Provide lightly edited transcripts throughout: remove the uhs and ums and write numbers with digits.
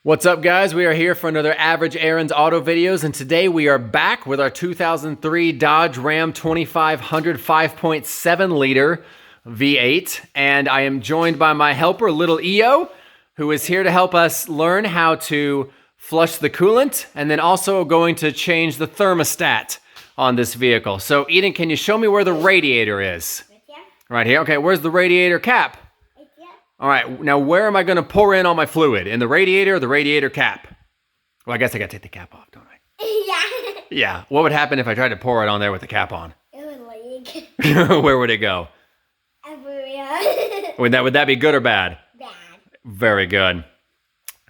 What's up, guys? We are here for another Average Aaron's Auto videos, and today we are back with our 2003 Dodge Ram 2500 5.7 liter V8, and I am joined by my helper, Little EO, who is here to help us learn how to flush the coolant, and then also going to change the thermostat on this vehicle. So, Eden, can you show me where the radiator is? Right here. Right here? Okay, where's the radiator cap? All right, now where am I going to pour in all my fluid? In the radiator or the radiator cap? Well, I guess I got to take the cap off, don't I? Yeah. Yeah. What would happen if I tried to pour it on there with the cap on? It would leak. Where would it go? Everywhere. Would that be good or bad? Bad. Very good.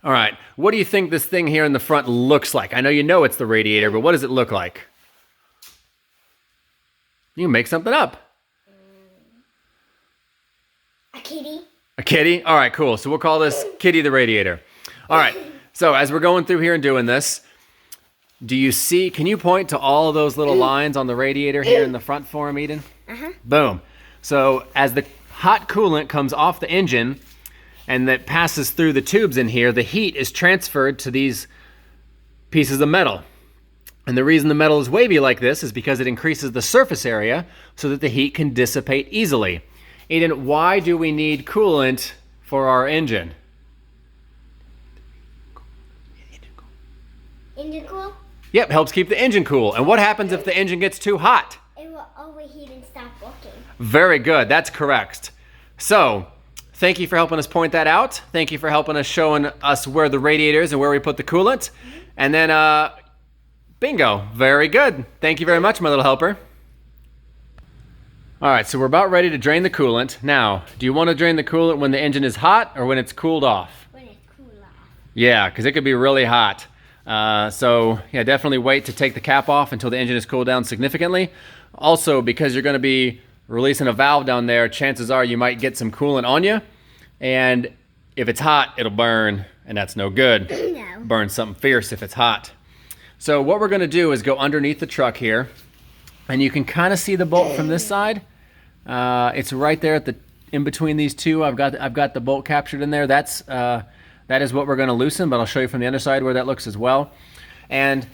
All right, what do you think this thing here in the front looks like? I know you know it's the radiator, but what does it look like? You can make something up. A kitty. A kitty? All right, cool. So we'll call this Kitty the radiator. All right, so as we're going through here and doing this, do you see, can you point to all of those little lines on the radiator here in the front for him, Eden? Uh-huh. Boom. So as the hot coolant comes off the engine and that passes through the tubes in here, the heat is transferred to these pieces of metal. And the reason the metal is wavy like this is because it increases the surface area so that the heat can dissipate easily. Eden, why do we need coolant for our engine? Engine cool? Yep, helps keep the engine cool. And what happens if the engine gets too hot? It will overheat and stop working. Very good, that's correct. So, thank you for helping us point that out. Thank you for helping us showing us where the radiator is and where we put the coolant. And then, bingo, very good. Thank you very much, my little helper. All right, so we're about ready to drain the coolant. Now, do you want to drain the coolant when the engine is hot or when it's cooled off? When it's cool off. Yeah, because it could be really hot. So, yeah, definitely wait to take the cap off until the engine is cooled down significantly. Also, because you're going to be releasing a valve down there, chances are you might get some coolant on you. And if it's hot, it'll burn, and that's no good. No. Burn something fierce if it's hot. So what we're going to do is go underneath the truck here, and you can kind of see the bolt from this side. It's right there at the in between these two. I've got the bolt captured in there. That is what we're going to loosen, but I'll show you from the underside where that looks as well. And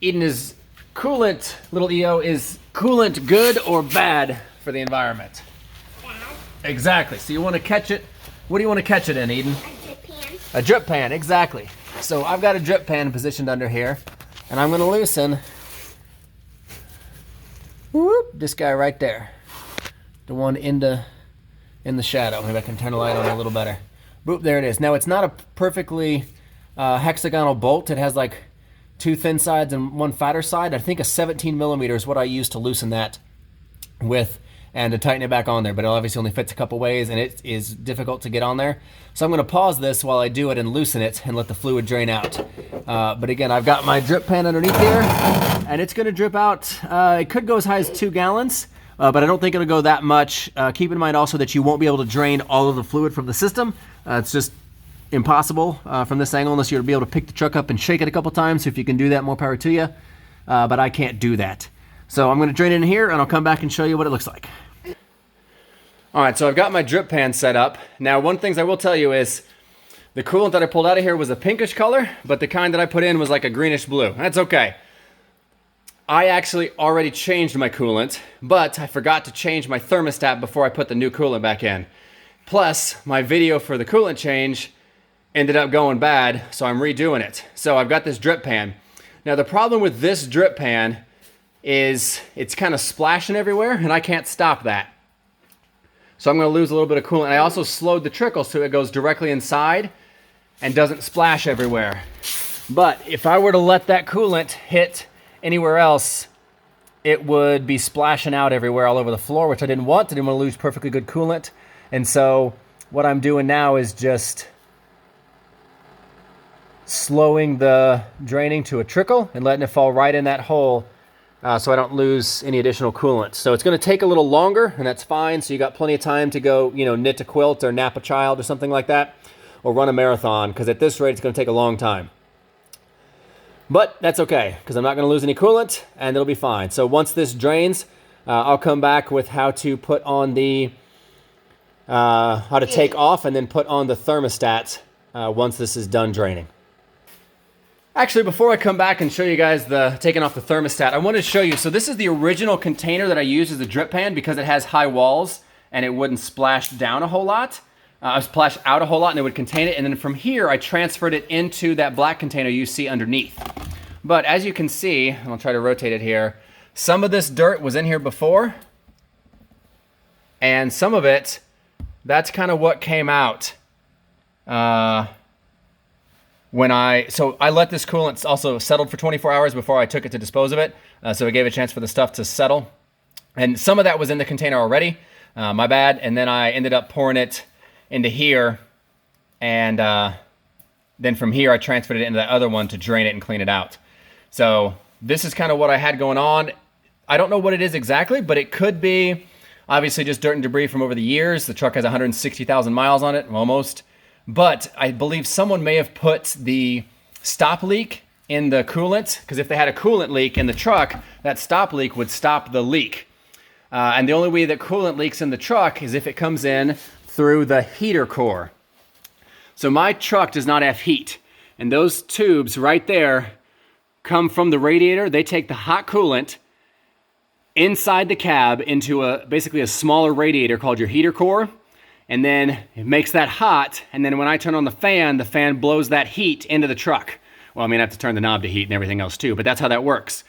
Eden, is coolant, little EO, is coolant good or bad for the environment? Bad. Exactly. So you want to catch it. What do you want to catch it in, Eden? A drip pan. A drip pan, exactly. So I've got a drip pan positioned under here, and I'm going to loosen this guy right there. The one in the shadow. Maybe I can turn the light on a little better. Boop, there it is. Now, it's not a perfectly hexagonal bolt. It has like two thin sides and one fatter side. I think a 17 millimeter is what I use to loosen that with and to tighten it back on there. But it obviously only fits a couple ways, and it is difficult to get on there. So I'm going to pause this while I do it and loosen it and let the fluid drain out. But again, I've got my drip pan underneath here, and it's going to drip out. It could go as high as 2 gallons. But I don't think it'll go that much. Keep in mind also that you won't be able to drain all of the fluid from the system. It's just impossible from this angle unless you're be able to pick the truck up and shake it a couple times. So if you can do that, more power to you. But I can't do that. So I'm going to drain it in here, and I'll come back and show you what it looks like. All right, so I've got my drip pan set up. Now, one thing I will tell you is the coolant that I pulled out of here was a pinkish color, but the kind that I put in was like a greenish blue. That's okay. I actually already changed my coolant, but I forgot to change my thermostat before I put the new coolant back in. Plus, my video for the coolant change ended up going bad, so I'm redoing it. So I've got this drip pan. Now, the problem with this drip pan is it's kind of splashing everywhere, and I can't stop that. So I'm going to lose a little bit of coolant. I also slowed the trickle so it goes directly inside and doesn't splash everywhere. But if I were to let that coolant hit anywhere else, it would be splashing out everywhere all over the floor, which I didn't want. I didn't want to lose perfectly good coolant. And so what I'm doing now is just slowing the draining to a trickle and letting it fall right in that hole so I don't lose any additional coolant. So it's going to take a little longer, and that's fine. So you got plenty of time to go, knit a quilt or nap a child or something like that, or run a marathon, because at this rate, it's going to take a long time. But that's okay, because I'm not going to lose any coolant, and it'll be fine. So once this drains, I'll come back with how to put on the, how to take off and then put on the thermostat once this is done draining. Actually, before I come back and show you guys the taking off the thermostat, I wanted to show you. So this is the original container that I used as a drip pan because it has high walls and it wouldn't splash down a whole lot. Splash out a whole lot and it would contain it. And then from here, I transferred it into that black container you see underneath. But as you can see, and I'll try to rotate it here, some of this dirt was in here before. And some of it, that's kind of what came out. So I let this coolant also settled for 24 hours before I took it to dispose of it. So it gave a chance for the stuff to settle. And some of that was in the container already, my bad. And then I ended up pouring it into here. And then from here, I transferred it into the other one to drain it and clean it out. So this is kind of what I had going on. I don't know what it is exactly, but it could be obviously just dirt and debris from over the years. The truck has 160,000 miles on it, almost. But I believe someone may have put the stop leak in the coolant, because if they had a coolant leak in the truck, that stop leak would stop the leak. And the only way that coolant leaks in the truck is if it comes in through the heater core. So my truck does not have heat. And those tubes right there come from the radiator. They take the hot coolant inside the cab into basically a smaller radiator called your heater core. And then it makes that hot, and then when I turn on the fan blows that heat into the truck. Well, I mean, I have to turn the knob to heat and everything else too, but that's how that works.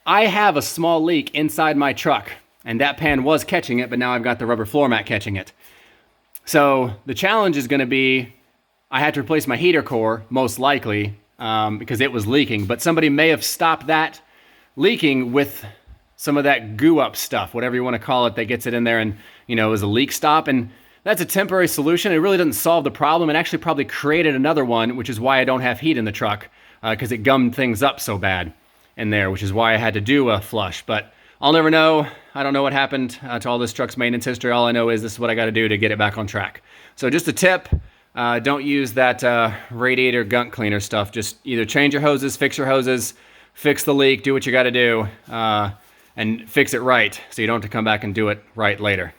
I have a small leak inside my truck, and that pan was catching it, but now I've got the rubber floor mat catching it. So the challenge is gonna be, I had to replace my heater core, most likely, because it was leaking, but somebody may have stopped that leaking with some of that goo up stuff, whatever you wanna call it, that gets it in there and, you know, is a leak stop. And that's a temporary solution. It really doesn't solve the problem. It actually probably created another one, which is why I don't have heat in the truck, because it gummed things up so bad in there, which is why I had to do a flush. But I'll never know. I don't know what happened to all this truck's maintenance history. All I know is this is what I got to do to get it back on track. So just a tip, don't use that radiator gunk cleaner stuff. Just either change your hoses, fix the leak, do what you got to do, and fix it right so you don't have to come back and do it right later.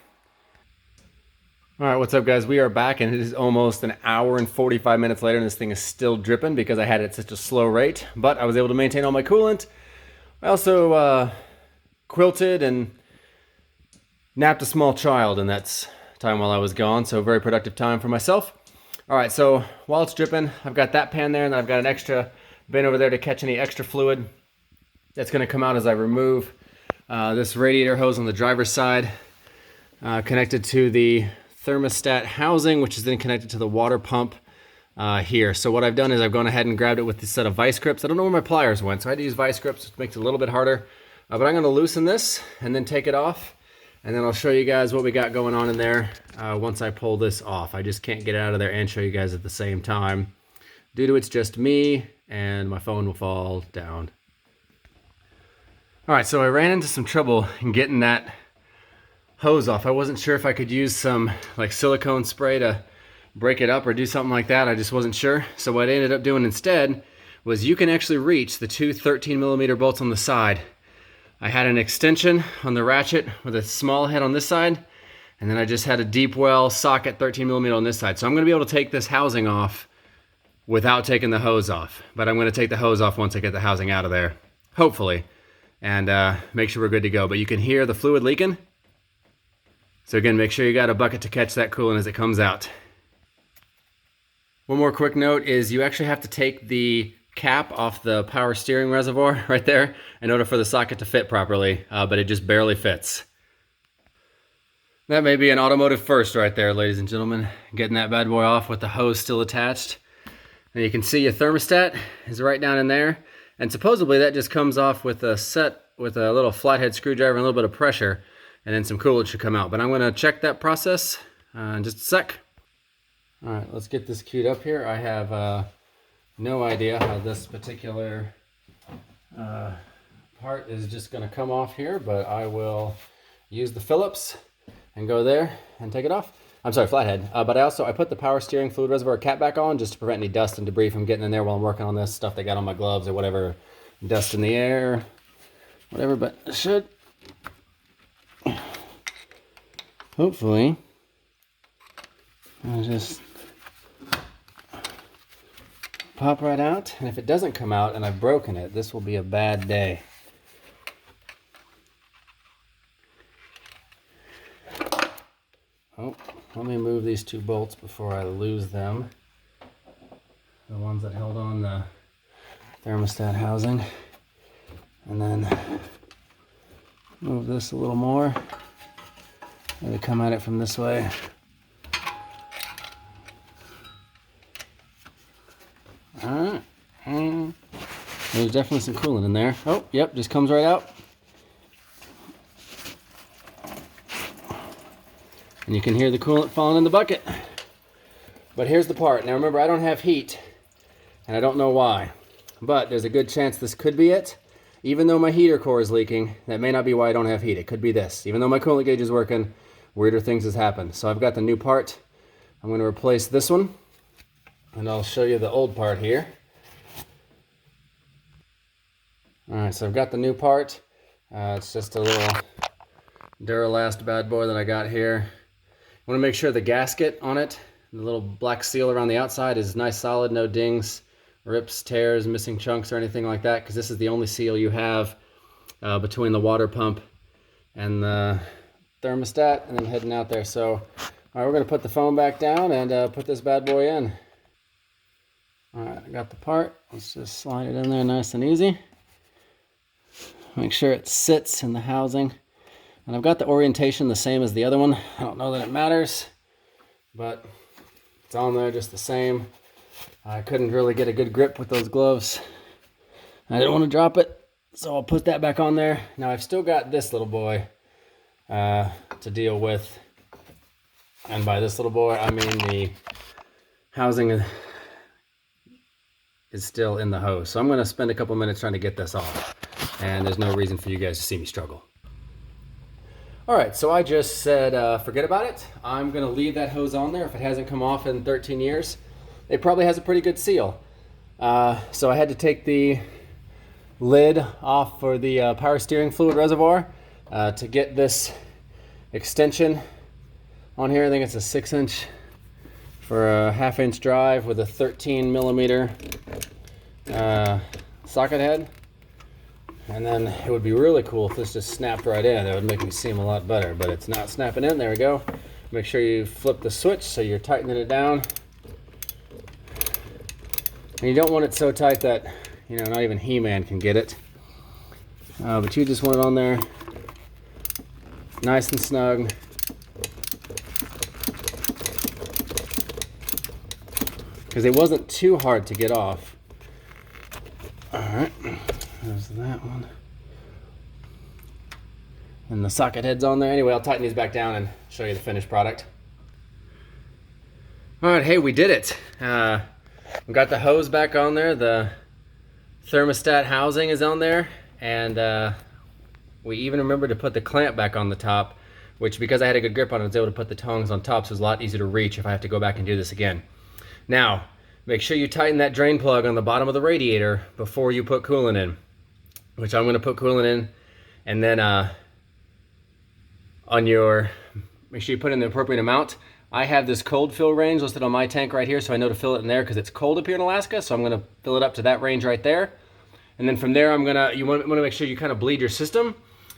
All right, what's up guys? We are back and it is almost an hour and 45 minutes later and this thing is still dripping because I had it at such a slow rate, but I was able to maintain all my coolant. I also quilted and napped a small child in that time while I was gone, so very productive time for myself. All right, so while it's dripping, I've got that pan there and then I've got an extra bin over there to catch any extra fluid that's gonna come out as I remove this radiator hose on the driver's side, connected to the thermostat housing, which is then connected to the water pump here. So what I've done is I've gone ahead and grabbed it with this set of vice grips. I don't know where my pliers went, so I had to use vice grips, which makes it a little bit harder. But I'm gonna loosen this and then take it off. And then I'll show you guys what we got going on in there once I pull this off. I just can't get it out of there and show you guys at the same time due to it's just me and my phone will fall down. All right, so I ran into some trouble in getting that hose off. I wasn't sure if I could use some like silicone spray to break it up or do something like that. I just wasn't sure. So what I ended up doing instead was you can actually reach the two 13mm bolts on the side. I had an extension on the ratchet with a small head on this side, and then I just had a deep well socket 13mm on this side. So I'm gonna be able to take this housing off without taking the hose off, but I'm gonna take the hose off once I get the housing out of there, hopefully, and make sure we're good to go. But you can hear the fluid leaking. So again, make sure you got a bucket to catch that coolant as it comes out. One more quick note is you actually have to take the cap off the power steering reservoir right there in order for the socket to fit properly, but it just barely fits. That may be an automotive first right there, ladies and gentlemen, getting that bad boy off with the hose still attached. And you can see your thermostat is right down in there, and supposedly that just comes off with a little flathead screwdriver and a little bit of pressure, and then some coolant should come out. But I'm gonna check that process in just a sec. All right, let's get this queued up here. I have no idea how this particular part is just gonna come off here, but I will use the Phillips and go there and take it off. I'm sorry, flathead. But I put the power steering fluid reservoir cap back on just to prevent any dust and debris from getting in there while I'm working on this stuff they got on my gloves or whatever, dust in the air, whatever, but it should hopefully I'll just pop right out. And if it doesn't come out and I've broken it, this will be a bad day. Oh, let me move these two bolts before I lose them. The ones that held on the thermostat housing. And then move this a little more. Maybe come at it from this way. Alright. There's definitely some coolant in there. Oh, yep, just comes right out. And you can hear the coolant falling in the bucket. But here's the part. Now remember, I don't have heat, and I don't know why. But there's a good chance this could be it. Even though my heater core is leaking, that may not be why I don't have heat. It could be this. Even though my coolant gauge is working, weirder things has happened. So I've got the new part. I'm going to replace this one. And I'll show you the old part here. Alright, so I've got the new part. It's just a little Duralast bad boy that I got here. I want to make sure the gasket on it, the little black seal around the outside, is nice solid, no dings, rips, tears, missing chunks or anything like that, because this is the only seal you have between the water pump and the thermostat, and then heading out there. So all right, we're going to put the foam back down and put this bad boy in. All right, I got the part. Let's just slide it in there nice and easy. Make sure it sits in the housing. And I've got the orientation the same as the other one. I don't know that it matters, but it's on there just the same. I couldn't really get a good grip with those gloves. I didn't want to drop it, so I'll put that back on there. Now I've still got this little boy to deal with. And by this little boy, I mean the housing is still in the hose. So I'm going to spend a couple minutes trying to get this off. And there's no reason for you guys to see me struggle. All right, so I just said forget about it. I'm going to leave that hose on there if it hasn't come off in 13 years. It probably has a pretty good seal. So I had to take the lid off for the power steering fluid reservoir to get this extension on here. I think it's a 6-inch for a 1/2-inch drive with a 13mm socket head. And then it would be really cool if this just snapped right in. That would make me seem a lot better, but it's not snapping in. There we go. Make sure you flip the switch so you're tightening it down. And you don't want it so tight that, you know, not even He-Man can get it. But you just want it on there nice and snug. Because it wasn't too hard to get off. All right. There's that one. And the socket head's on there. Anyway, I'll tighten these back down and show you the finished product. All right, hey, we did it. We got the hose back on there. The thermostat housing is on there. And we even remembered to put the clamp back on the top, which, because I had a good grip on it, I was able to put the tongs on top, so it's a lot easier to reach if I have to go back and do this again. Now, make sure you tighten that drain plug on the bottom of the radiator before you put coolant in. Which I'm going to put coolant in, and then make sure you put in the appropriate amount. I have this cold fill range listed on my tank right here, so I know to fill it in there because it's cold up here in Alaska, so I'm going to fill it up to that range right there. And then from there, you want to make sure you kind of bleed your system.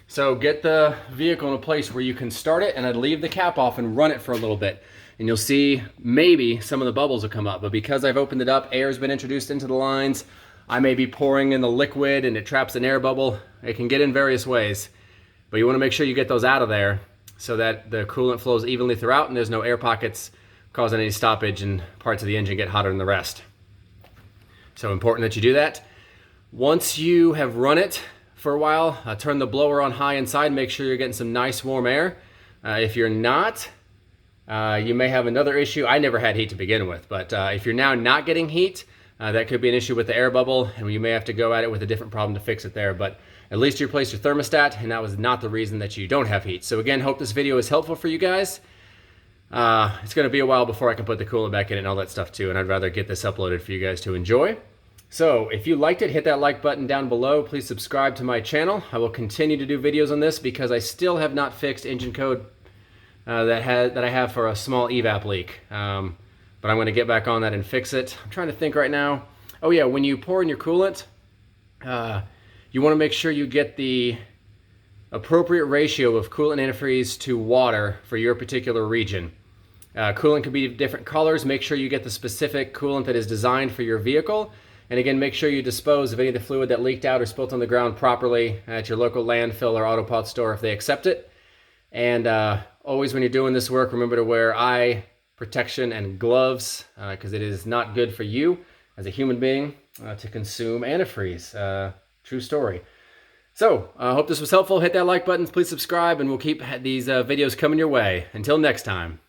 So get the vehicle in a place where you can start it, and I'd leave the cap off and run it for a little bit. And you'll see maybe some of the bubbles will come up, but because I've opened it up, air's been introduced into the lines. I may be pouring in the liquid and it traps an air bubble. It can get in various ways, but you want to make sure you get those out of there so that the coolant flows evenly throughout and there's no air pockets causing any stoppage and parts of the engine get hotter than the rest. So important that you do that. Once you have run it for a while, turn the blower on high inside, make sure you're getting some nice warm air. If you're not, you may have another issue. I never had heat to begin with, but if you're now not getting heat, that could be an issue with the air bubble, and you may have to go at it with a different problem to fix it there. But at least you replaced your thermostat, and that was not the reason that you don't have heat. So again, hope this video is helpful for you guys. It's going to be a while before I can put the coolant back in and all that stuff too, and I'd rather get this uploaded for you guys to enjoy. So if you liked it, hit that like button down below. Please subscribe to my channel. I will continue to do videos on this because I still have not fixed engine code that I have for a small evap leak. But I'm going to get back on that and fix it. I'm trying to think right now. Oh yeah, when you pour in your coolant, you want to make sure you get the appropriate ratio of coolant antifreeze to water for your particular region. Coolant can be different colors. Make sure you get the specific coolant that is designed for your vehicle. And again, make sure you dispose of any of the fluid that leaked out or spilt on the ground properly at your local landfill or auto pot store if they accept it. And always when you're doing this work, remember to wear eye protection and gloves because it is not good for you as a human being to consume antifreeze. True story. So, I hope this was helpful. Hit that like button, please subscribe, and we'll keep these videos coming your way. Until next time.